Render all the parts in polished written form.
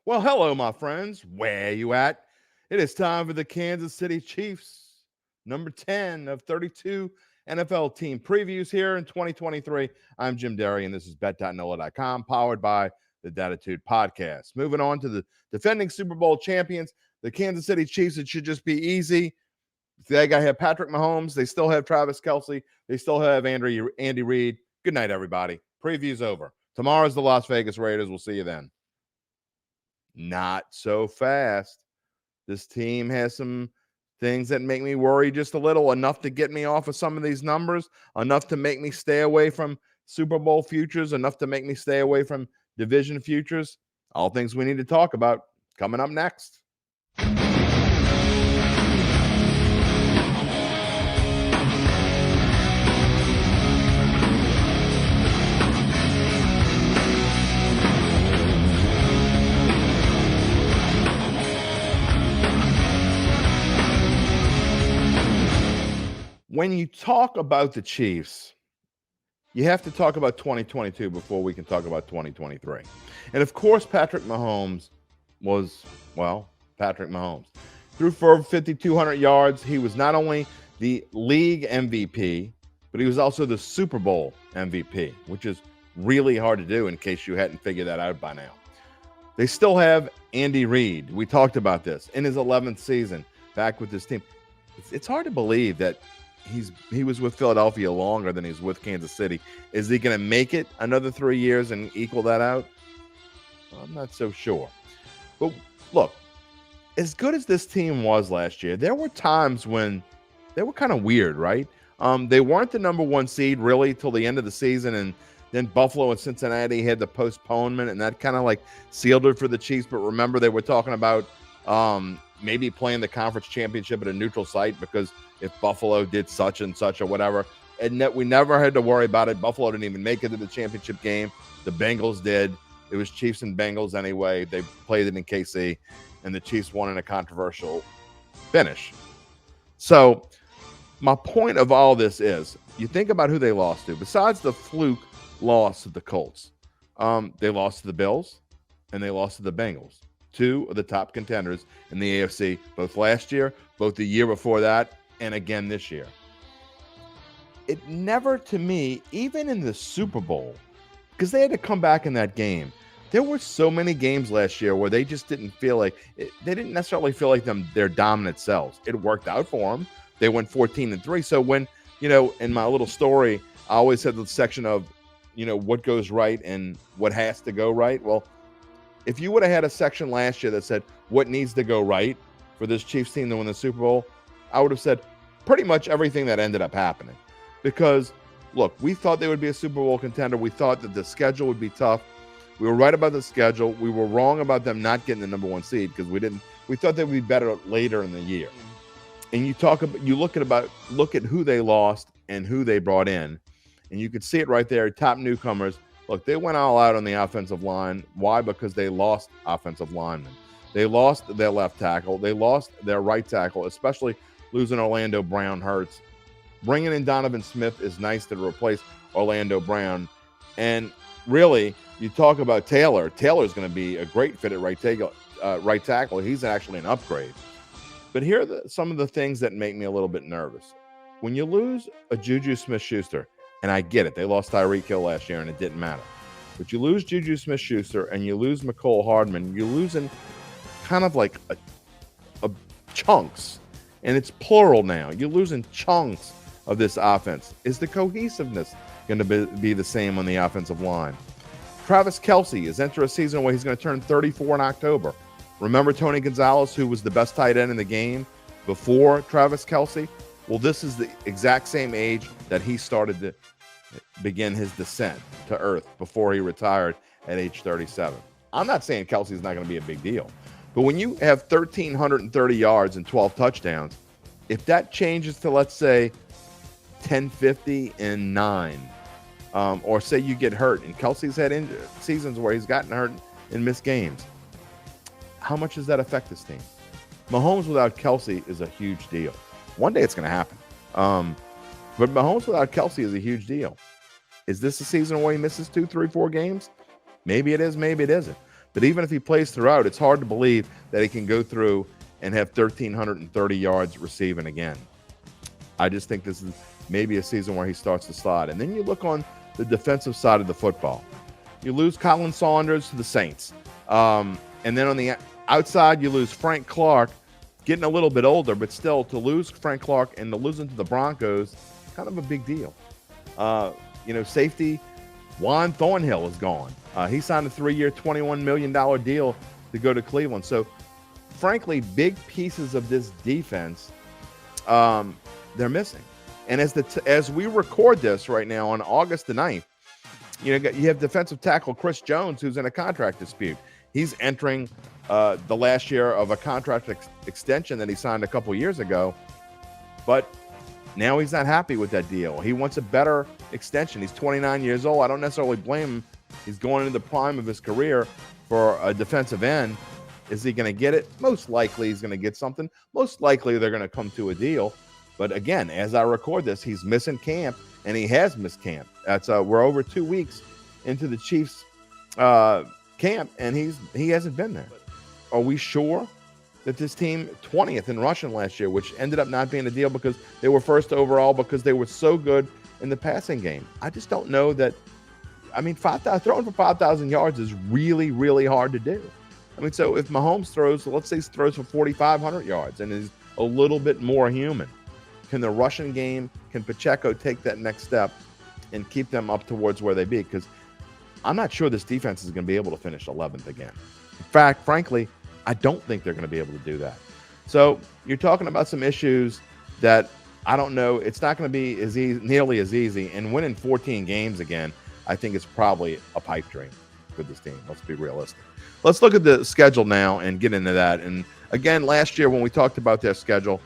Well, hello, my friends. Where you at? It is time for the Kansas City Chiefs, number 10 of 32 NFL team previews here in 2023. I'm Jim Derry, and this is bet.nola.com, powered by the Dattitude Podcast. Moving on to the defending Super Bowl champions, the Kansas City Chiefs. It should just be easy. They have Patrick Mahomes. They still have Travis Kelce. They still have Andy Reid. Good night, everybody. Preview's over. Tomorrow's the Las Vegas Raiders. We'll see you then. Not so fast. This team has some things that make me worry just a little, enough to get me off of some of these numbers, enough to make me stay away from Super Bowl futures, enough to make me stay away from division futures. All things we need to talk about coming up next. When you talk about the Chiefs, you have to talk about 2022 before we can talk about 2023. And of course, Patrick Mahomes was, Patrick Mahomes. Threw for 5,200 yards. He was not only the league MVP, but he was also the Super Bowl MVP, which is really hard to do in case you hadn't figured that out by now. They still have Andy Reid. We talked about this in his 11th season back with this team. It's hard to believe that he was with Philadelphia longer than he's with Kansas City. Is he going to make it another 3 years and equal that out? I'm not so sure. But look, as good as this team was last year, there were times when they were kind of weird, right? They weren't the number one seed really till the end of the season, and then Buffalo and Cincinnati had the postponement, and that kind of like sealed it for the Chiefs. But remember, they were talking about maybe playing the conference championship at a neutral site because if Buffalo did such and such or whatever, and that we never had to worry about it. Buffalo didn't even make it to the championship game. The Bengals did. It was Chiefs and Bengals anyway. They played it in KC, and the Chiefs won in a controversial finish. So my point of all this is, you think about who they lost to. Besides the fluke loss to the Colts, they lost to the Bills, and they lost to the Bengals, two of the top contenders in the AFC, both last year, both the year before that, and again this year. It never, to me, even in the Super Bowl, because they had to come back in that game, there were so many games last year where they just didn't feel like they didn't necessarily feel like their dominant selves. It worked out for them. They went 14-3. So when, in my little story, I always had the section of, what goes right and what has to go right. Well, if you would have had a section last year that said what needs to go right for this Chiefs team to win the Super Bowl, I would have said pretty much everything that ended up happening. Because, look, we thought they would be a Super Bowl contender. We thought that the schedule would be tough. We were right about the schedule. We were wrong about them not getting the number one seed because we thought they would be better later in the year. And you look at who they lost and who they brought in, and you could see it right there. Top newcomers. Look, they went all out on the offensive line. Why? Because they lost offensive linemen. They lost their left tackle. They lost their right tackle, especially losing Orlando Brown hurts. Bringing in Donovan Smith is nice to replace Orlando Brown. And really, you talk about Taylor. Taylor's going to be a great fit at right tackle. He's actually an upgrade. But here are some of the things that make me a little bit nervous. When you lose a Juju Smith-Schuster, and I get it, they lost Tyreek Hill last year and it didn't matter. But you lose Juju Smith-Schuster and you lose Mecole Hardman, you're losing kind of like a chunks. And it's plural now. You're losing chunks of this offense. Is the cohesiveness going to be the same on the offensive line? Travis Kelce is entering a season where he's going to turn 34 in October. Remember Tony Gonzalez, who was the best tight end in the game before Travis Kelce? Well, this is the exact same age that he started to begin his descent to earth before he retired at age 37. I'm not saying Kelce's not going to be a big deal. But when you have 1,330 yards and 12 touchdowns, if that changes to, let's say, 1,050 and 9, or say you get hurt, and Kelce's had seasons where he's gotten hurt and missed games, how much does that affect this team? Mahomes without Kelce is a huge deal. One day it's going to happen. But Mahomes without Kelce is a huge deal. Is this a season where he misses 2, 3, 4 games? Maybe it is, maybe it isn't. But even if he plays throughout, it's hard to believe that he can go through and have 1,330 yards receiving again. I just think this is maybe a season where he starts to slide. And then you look on the defensive side of the football. You lose Colin Saunders to the Saints. And then on the outside, you lose Frank Clark, getting a little bit older, but still to lose Frank Clark and to lose him to the Broncos, kind of a big deal. Safety Juan Thornhill is gone. He signed a 3-year, $21 million deal to go to Cleveland. So, frankly, big pieces of this defense, they're missing. And as we record this right now on August the 9th, you have defensive tackle Chris Jones, who's in a contract dispute. He's entering the last year of a contract extension that he signed a couple years ago, but now he's not happy with that deal. He wants a better extension. He's 29 years old. I don't necessarily blame him. He's going into the prime of his career for a defensive end. Is he going to get it? Most likely he's going to get something. Most likely they're going to come to a deal. But again, as I record this, he's missing camp, and he has missed camp. We're over 2 weeks into the Chiefs' camp, and he hasn't been there. Are we sure that this team 20th in rushing last year, which ended up not being a deal because they were first overall because they were so good in the passing game? I just don't know that. I mean, throwing for 5,000 yards is really, really hard to do. I mean, so if Mahomes let's say he throws for 4,500 yards and is a little bit more human, can the rushing game, can Pacheco take that next step and keep them up towards where they be? Because I'm not sure this defense is going to be able to finish 11th again. In fact, frankly, I don't think they're going to be able to do that. So you're talking about some issues that I don't know. It's not going to be nearly as easy. And winning 14 games again, I think it's probably a pipe dream for this team. Let's be realistic. Let's look at the schedule now and get into that. And again, last year when we talked about their schedule,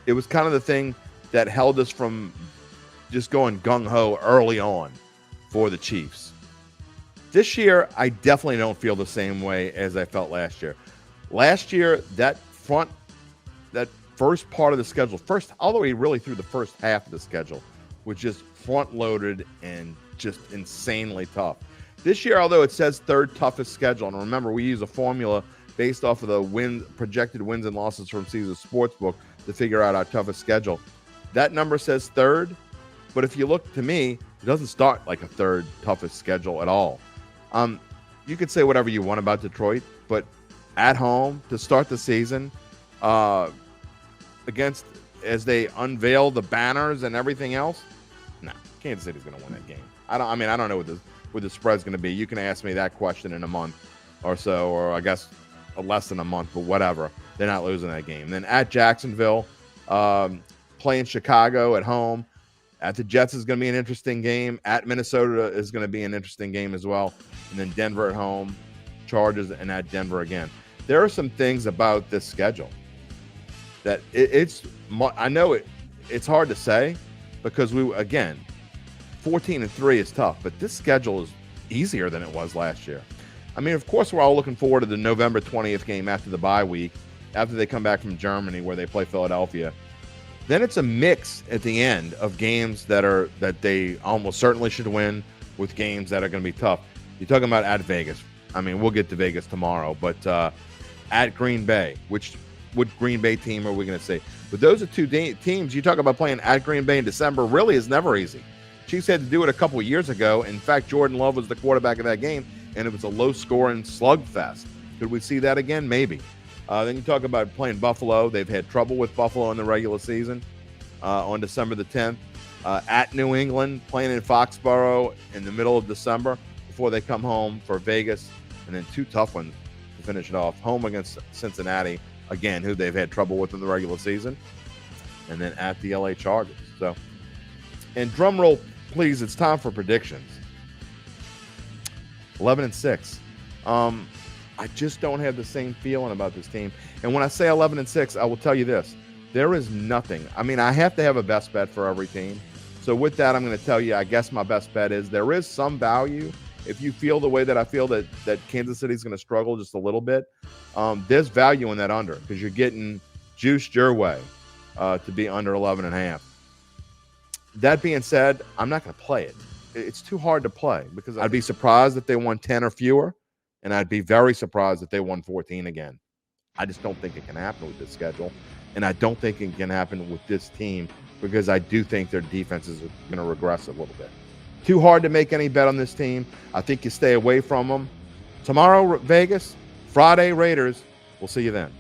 it was kind of the thing that held us from just going gung-ho early on for the Chiefs. This year, I definitely don't feel the same way as I felt last year. Last year, that first part of the schedule, all the way really through the first half of the schedule, was just front-loaded and just insanely tough. This year, although it says third toughest schedule, and remember, we use a formula based off of the projected wins and losses from Caesars Sportsbook to figure out our toughest schedule. That number says third, but if you look, to me, it doesn't start like a third toughest schedule at all. You could say whatever you want about Detroit, but at home to start the season, against as they unveil the banners and everything else, no, Kansas City's going to win that game. I don't know what the spread's going to be. You can ask me that question in a month or so, or I guess less than a month, but whatever. They're not losing that game. And then at Jacksonville, playing Chicago at home. At the Jets is going to be an interesting game. At Minnesota is going to be an interesting game as well. And then Denver at home, Chargers, and at Denver again. There are some things about this schedule that I know it's hard to say because 14-3 is tough, but this schedule is easier than it was last year. I mean, of course, we're all looking forward to the November 20th game after the bye week, after they come back from Germany where they play Philadelphia. Then it's a mix at the end of games that they almost certainly should win with games that are going to be tough. You're talking about at Vegas. I mean, we'll get to Vegas tomorrow, but at Green Bay, what Green Bay team are we going to see? But those are two teams. You talk about playing at Green Bay in December really is never easy. Chiefs had to do it a couple of years ago. In fact, Jordan Love was the quarterback of that game, and it was a low-scoring slugfest. Could we see that again? Maybe. Then you talk about playing Buffalo. They've had trouble with Buffalo in the regular season on December the 10th. At New England, playing in Foxborough in the middle of December before they come home for Vegas. And then two tough ones to finish it off. Home against Cincinnati, again, who they've had trouble with in the regular season. And then at the LA Chargers. So, and drum roll, please, it's time for predictions. 11-6. I just don't have the same feeling about this team. And when I say 11-6, I will tell you this. There is nothing. I mean, I have to have a best bet for every team. So with that, I'm going to tell you, I guess my best bet is there is some value. If you feel the way that I feel that Kansas City is going to struggle just a little bit, there's value in that under because you're getting juiced your way to be under 11.5. That being said, I'm not going to play it. It's too hard to play because I'd be surprised if they won 10 or fewer. And I'd be very surprised if they won 14 again. I just don't think it can happen with this schedule. And I don't think it can happen with this team because I do think their defenses are going to regress a little bit. Too hard to make any bet on this team. I think you stay away from them. Tomorrow, Vegas. Friday, Raiders. We'll see you then.